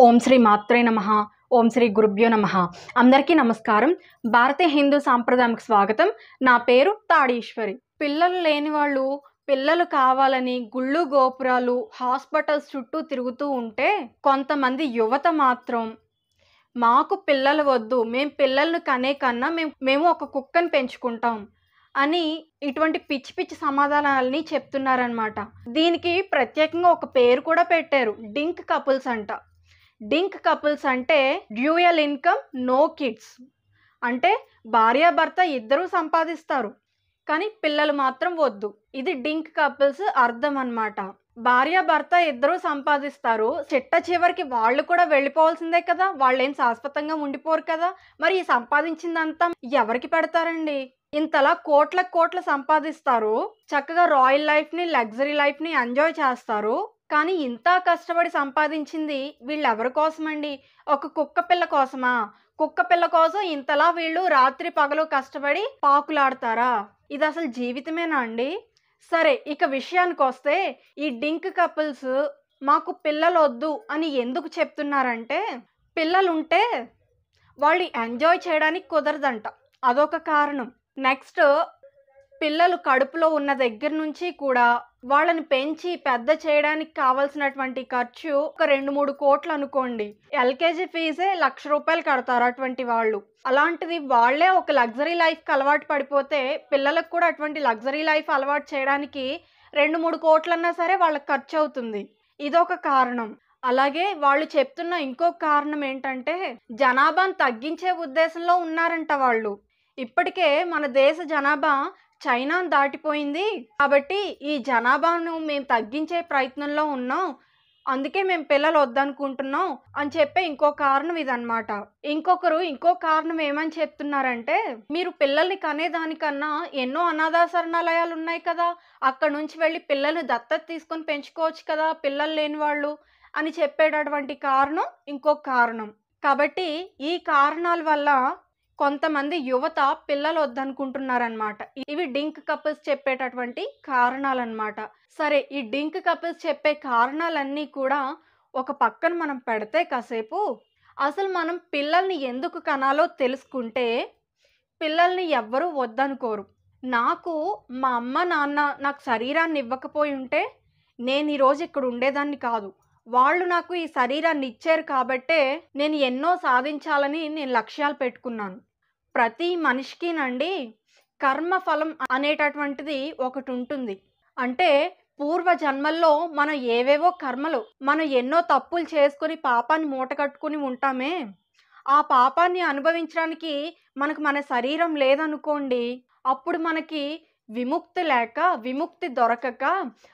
ఓం శ్రీ మాత్రే నమః. ఓం శ్రీ గురుభ్యో నమః. అందరికీ నమస్కారం. భారతీయ హిందూ సాంప్రదాయానికి స్వాగతం. నా పేరు తాడీశ్వరి. పిల్లలు లేని వాళ్ళు పిల్లలు కావాలని గుళ్ళు గోపురాలు హాస్పిటల్స్ చుట్టూ తిరుగుతూ ఉంటే, కొంతమంది యువత మాత్రం మాకు పిల్లలు వద్దు, మేము పిల్లలను కనే కన్నా మేము ఒక కుక్కని పెంచుకుంటాం అని ఇటువంటి పిచ్చి పిచ్చి సమాధానాలని చెప్తున్నారనమాట. దీనికి ప్రత్యేకంగా ఒక పేరు కూడా పెట్టారు, డింక్ కపుల్స్ అంట. డింక్ కపుల్స్ అంటే డ్యూయల్ ఇన్కమ్ నో కిడ్స్. అంటే భార్యాభర్త ఇద్దరూ సంపాదిస్తారు కానీ పిల్లలు మాత్రం వద్దు. ఇది డింక్ కపుల్స్ అర్థం అన్నమాట. భార్యాభర్త ఇద్దరూ సంపాదిస్తారు, చిట్ట చివరికి వాళ్ళు కూడా వెళ్ళిపోవాల్సిందే కదా, వాళ్ళేం శాశ్వతంగా ఉండిపోరు కదా. మరి ఈ సంపాదించిందంతా ఎవరికి పెడతారండి? ఇంతలా కోట్ల సంపాదిస్తారు, చక్కగా రాయల్ లైఫ్ని లగ్జరీ లైఫ్ని ఎంజాయ్ చేస్తారు. కానీ ఇంత కష్టపడి సంపాదించింది వీళ్ళెవరి కోసమండి? ఒక కుక్క పిల్ల కోసమా? కుక్క పిల్ల కోసం ఇంతలా వీళ్ళు రాత్రి పగలు కష్టపడి పాకులాడతారా? ఇది అసలు జీవితమేనా అండి? సరే, ఇక విషయానికి వస్తే ఈ డింక్ కపుల్స్ మాకు పిల్లలు వద్దు అని ఎందుకు చెప్తున్నారంటే, పిల్లలుంటే వాళ్ళు ఎంజాయ్ చేయడానికి కుదరదంట, అదొక కారణం. నెక్స్ట్, పిల్లలు కడుపులో ఉన్న దగ్గర నుంచి కూడా వాళ్ళని పెంచి పెద్ద చేయడానికి కావాల్సినటువంటి ఖర్చు ఒక 2-3 కోట్లు అనుకోండి. ఎల్కేజీ ఫీజే ₹1,00,000 కడతారు అటువంటి వాళ్ళు. అలాంటిది వాళ్ళే ఒక లగ్జరీ లైఫ్కి అలవాటు పడిపోతే పిల్లలకు కూడా అటువంటి లగ్జరీ లైఫ్ అలవాటు చేయడానికి 2-3 కోట్లన్నా సరే వాళ్ళకి ఖర్చు అవుతుంది. ఇదొక కారణం. అలాగే వాళ్ళు చెప్తున్న ఇంకొక కారణం ఏంటంటే, జనాభాను తగ్గించే ఉద్దేశంలో ఉన్నారంట వాళ్ళు. ఇప్పటికే మన దేశ జనాభా చైనాను దాటిపోయింది కాబట్టి ఈ జనాభాను మేము తగ్గించే ప్రయత్నంలో ఉన్నాం, అందుకే మేము పిల్లలు వద్దనుకుంటున్నాం అని చెప్పే ఇంకో కారణం ఇదన్నమాట. ఇంకో కారణం ఏమని చెప్తున్నారంటే, మీరు పిల్లల్ని కనేదానికన్నా ఎన్నో అనాథాశరణాలయాలు ఉన్నాయి కదా, అక్కడ నుంచి వెళ్ళి పిల్లల్ని దత్తత తీసుకొని పెంచుకోవచ్చు కదా పిల్లలు లేని వాళ్ళు అని చెప్పేటటువంటి కారణం ఇంకొక కారణం. కాబట్టి ఈ కారణాల వల్ల కొంతమంది యువత పిల్లలు వద్దనుకుంటున్నారనమాట. ఇవి డింక్ కపుల్స్ చెప్పేటటువంటి కారణాలన్నమాట. సరే, ఈ డింక్ కపుల్స్ చెప్పే కారణాలన్నీ కూడా ఒక పక్కన మనం పెడితే కాసేపు, అసలు మనం పిల్లల్ని ఎందుకు కనాలో తెలుసుకుంటే పిల్లల్ని ఎవ్వరూ వద్దనుకోరు. నాకు మా అమ్మ నాన్న నాకు శరీరాన్ని ఇవ్వకపోయి ఉంటే నేను ఈరోజు ఇక్కడ ఉండేదాన్ని కాదు. వాళ్ళు నాకు ఈ శరీరాన్ని ఇచ్చారు కాబట్టే నేను ఎన్నో సాధించాలని నేను లక్ష్యాలు పెట్టుకున్నాను. ప్రతి మనిషికినండి కర్మఫలం అనేటటువంటిది ఒకటి ఉంటుంది. అంటే పూర్వ జన్మల్లో మనం ఏవేవో కర్మలు, మనం ఎన్నో తప్పులు చేసుకుని పాపాన్ని మూటకట్టుకుని ఉంటామే, ఆ పాపాన్ని అనుభవించడానికి మనకు మన శరీరం లేదనుకోండి, అప్పుడు మనకి విముక్తి దొరకక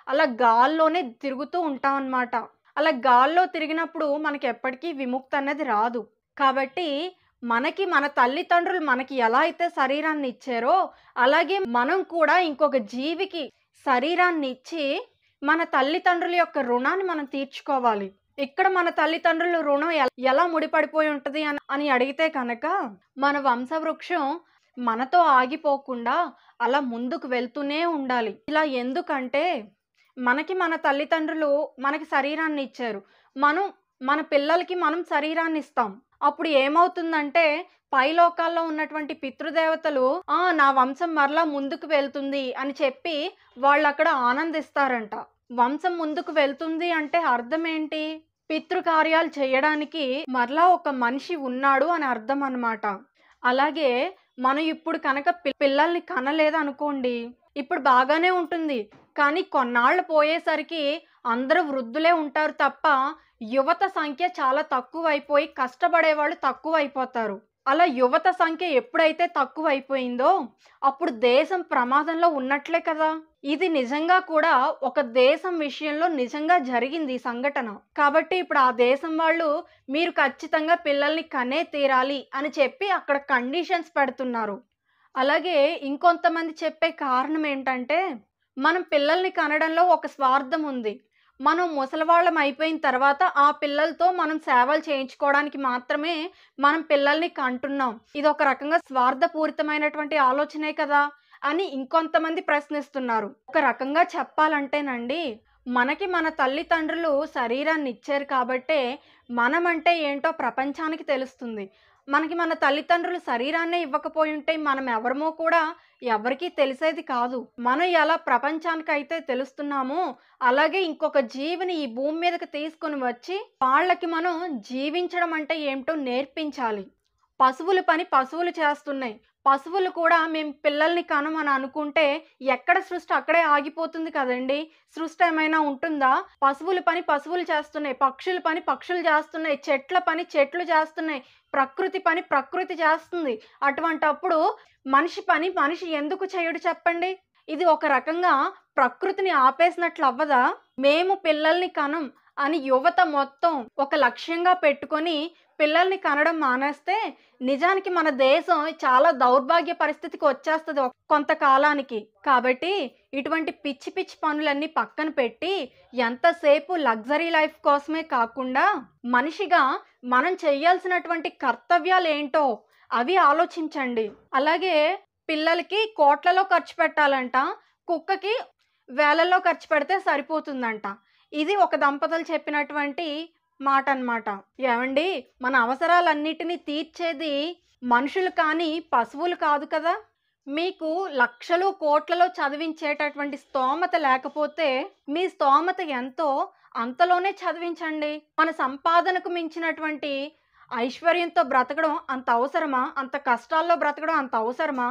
అలా గాల్లోనే తిరుగుతూ ఉంటాం అన్నమాట. అలా గాల్లో తిరిగినప్పుడు మనకి ఎప్పటికీ విముక్తి అనేది రాదు. కాబట్టి మనకి మన తల్లిదండ్రులు మనకి ఎలా అయితే శరీరాన్ని ఇచ్చారో, అలాగే మనం కూడా ఇంకొక జీవికి శరీరాన్ని ఇచ్చి మన తల్లిదండ్రుల యొక్క రుణాన్ని మనం తీర్చుకోవాలి. ఇక్కడ మన తల్లిదండ్రుల రుణం ఎలా ముడిపడిపోయి ఉంటుంది అని అడిగితే కనుక, మన వంశవృక్షం మనతో ఆగిపోకుండా అలా ముందుకు వెళ్తూనే ఉండాలి. ఇలా ఎందుకంటే, మనకి మన తల్లిదండ్రులు మనకి శరీరాన్ని ఇచ్చారు, మన పిల్లలకి మనం శరీరాన్ని ఇస్తాం. అప్పుడు ఏమవుతుందంటే, పైలోకాల్లో ఉన్నటువంటి పితృదేవతలు నా వంశం మరలా ముందుకు వెళ్తుంది అని చెప్పి వాళ్ళు అక్కడ ఆనందిస్తారంట. వంశం ముందుకు వెళ్తుంది అంటే అర్థం ఏంటి? పితృకార్యాలు చేయడానికి మరలా ఒక మనిషి ఉన్నాడు అని అర్థం అన్నమాట. అలాగే మనం ఇప్పుడు కనుక పిల్లల్ని కనలేదనుకోండి, ఇప్పుడు బాగానే ఉంటుంది, కానీ కొన్నాళ్ళు పోయేసరికి అందరూ వృద్ధులే ఉంటారు తప్ప యువత సంఖ్య చాలా తక్కువైపోయి కష్టపడేవాళ్ళు తక్కువైపోతారు. అలా యువత సంఖ్య ఎప్పుడైతే తక్కువైపోయిందో అప్పుడు దేశం ప్రమాదంలో ఉన్నట్లే కదా. ఇది నిజంగా కూడా ఒక దేశం విషయంలో నిజంగా జరిగింది ఈ సంఘటన. కాబట్టి ఇప్పుడు ఆ దేశం వాళ్ళు మీరు ఖచ్చితంగా పిల్లల్ని కనే తీరాలి అని చెప్పి అక్కడ కండిషన్స్ పెడుతున్నారు. అలాగే ఇంకొంతమంది చెప్పే కారణం ఏంటంటే, మనం పిల్లల్ని కనడంలో ఒక స్వార్థం ఉంది. మనం ముసలివాళ్ళం అయిపోయిన తర్వాత ఆ పిల్లలతో మనం సేవలు చేయించుకోవడానికి మాత్రమే మనం పిల్లల్ని కంటున్నాం. ఇది ఒక రకంగా స్వార్థపూరితమైనటువంటి ఆలోచనే కదా అని ఇంకొంతమంది ప్రశ్నిస్తున్నారు. ఒక రకంగా చెప్పాలంటేనండి, మనకి మన తల్లిదండ్రులు శరీరాన్ని ఇచ్చారు కాబట్టే మనమంటే ఏంటో ప్రపంచానికి తెలుస్తుంది. మనకి మన తల్లిదండ్రులు శరీరాన్నే ఇవ్వకపోయుంటే మనం ఎవరమో కూడా ఎవరికీ తెలిసేది కాదు. మనం ఎలా ప్రపంచానికైతే తెలుస్తున్నామో, అలాగే ఇంకొక జీవిని ఈ భూమి మీదకి తీసుకొని వచ్చి వాళ్ళకి మనం జీవించడం అంటే ఏంటో నేర్పించాలి. పశువుల పని పశువులు చేస్తున్నాయి. పశువులు కూడా మేము పిల్లల్ని కనమని అనుకుంటే ఎక్కడ సృష్టి అక్కడే ఆగిపోతుంది కదండీ! సృష్టి ఏమైనా ఉంటుందా? పశువుల పని పశువులు చేస్తున్నాయి. పక్షుల పని పక్షులు చేస్తున్నాయి. చెట్ల పని చెట్లు చేస్తున్నాయి. ప్రకృతి పని ప్రకృతి చేస్తుంది. అటువంటప్పుడు మనిషి పని మనిషి ఎందుకు చేయడు చెప్పండి? ఇది ఒక రకంగా ప్రకృతిని ఆపేసినట్లు అవ్వదా? మేము పిల్లల్ని కనం అని యువత మొత్తం ఒక లక్ష్యంగా పెట్టుకొని పిల్లల్ని కనడం మానేస్తే నిజానికి మన దేశం చాలా దౌర్భాగ్య పరిస్థితికి వచ్చేస్తది కొంతకాలానికి. కాబట్టి ఇటువంటి పిచ్చి పిచ్చి పనులన్నీ పక్కన పెట్టి ఎంతసేపు లగ్జరీ లైఫ్ కోసమే కాకుండా మనిషిగా మనం చేయాల్సినటువంటి కర్తవ్యాలేంటో అవి ఆలోచించండి. అలాగే పిల్లలకి కోట్లలో ఖర్చు పెట్టాలంట. కుక్కకి వేలల్లో ఖర్చు పెడితే సరిపోతుందంట. ఇది ఒక దంపతులు చెప్పినటువంటి మాటన్నమాట. ఏవండీ! మన అవసరాలన్నిటిని తీర్చేది మనుషులు కానీ, పశువులు కాదు కదా! మీకు లక్షలు, కోట్లలో చదివించేటటువంటి స్తోమత లేకపోతే, మీ స్తోమత ఎంతో అంతలోనే చదివించండి. మన సంపాదనకు మించినటువంటి ఐశ్వర్యంతో బ్రతకడం అంత అవసరమా? అంత కష్టాల్లో బ్రతకడం అంత అవసరమా?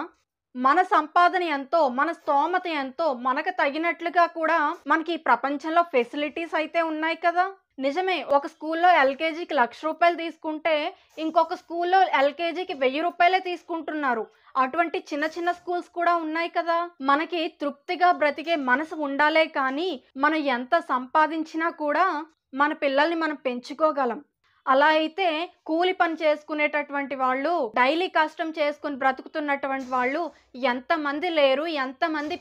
మన సంపాదన ఎంతో, మన స్తోమత ఎంతో, మనకు తగినట్లుగా కూడా మనకి ఈ ప్రపంచంలో ఫెసిలిటీస్ అయితే ఉన్నాయి కదా! నిజమే. ఒక స్కూల్లో ఎల్‌కేజీకి రూ. 1,00,000 తీసుకుంటే, ఇంకొక స్కూల్లో ఎల్‌కేజీకి రూ. 1,000 తీసుకుంటున్నారు. అటువంటి చిన్న చిన్న స్కూల్స్ కూడా ఉన్నాయి కదా! మనకి తృప్తిగా బ్రతికే మనసు ఉండాలే కానీ, మనం ఎంత సంపాదించినా కూడా మన పిల్లల్ని మనం పెంచుకోగలం. అలా అయితే కూలి పని చేసుకునేటటువంటి వాళ్ళు, డైలీ కష్టం చేసుకొని బ్రతుకుతున్నటువంటి వాళ్ళు ఎంతమంది లేరు? ఎంతమంది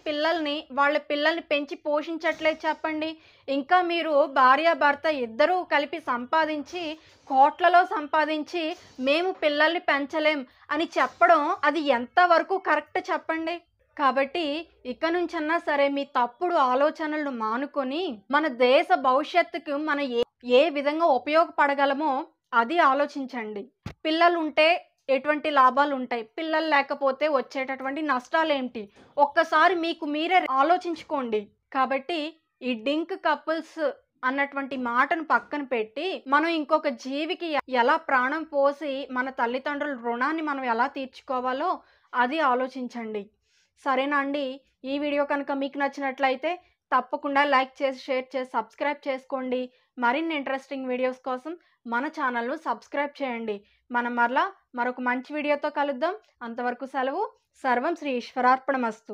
వాళ్ళ పిల్లల్ని పెంచి పోషించట్లేదు చెప్పండి? ఇంకా మీరు భార్యాభర్త ఇద్దరూ కలిపి సంపాదించి, కోట్లలో సంపాదించి, మేము పిల్లల్ని పెంచలేం అని చెప్పడం అది ఎంతవరకు కరెక్ట్ చెప్పండి? కాబట్టి ఇక నుంచన్నా సరే మీ తప్పుడు ఆలోచనలను మానుకొని, మన దేశ భవిష్యత్తుకు మనం ఏ విధంగా ఉపయోగపడగలమో అది ఆలోచించండి. పిల్లలుంటే ఎటువంటి లాభాలుంటాయి? పిల్లలు లేకపోతే వచ్చేటటువంటి నష్టాలేంటి? ఒక్కసారి మీకు మీరే ఆలోచించుకోండి. కాబట్టి ఈ డింక్ కపుల్స్ అన్నటువంటి మాటను పక్కన పెట్టి, మనం ఇంకొక జీవికి ఎలా ప్రాణం పోసి మన తల్లిదండ్రుల రుణాన్ని మనం ఎలా తీర్చుకోవాలో అది ఆలోచించండి. సరేనా అండి? ఈ వీడియో కనుక మీకు నచ్చినట్లయితే తప్పకుండా లైక్ చేసి, షేర్ చేసి, సబ్స్క్రైబ్ చేసుకోండి. మరిన్ని ఇంట్రెస్టింగ్ వీడియోస్ కోసం మన ఛానల్‌ను సబ్స్క్రైబ్ చేయండి. మనం మరలా మరొక మంచి వీడియోతో కలుద్దాం. అంతవరకు సెలవు. సర్వం శ్రీ ఈశ్వరార్పణమస్తు.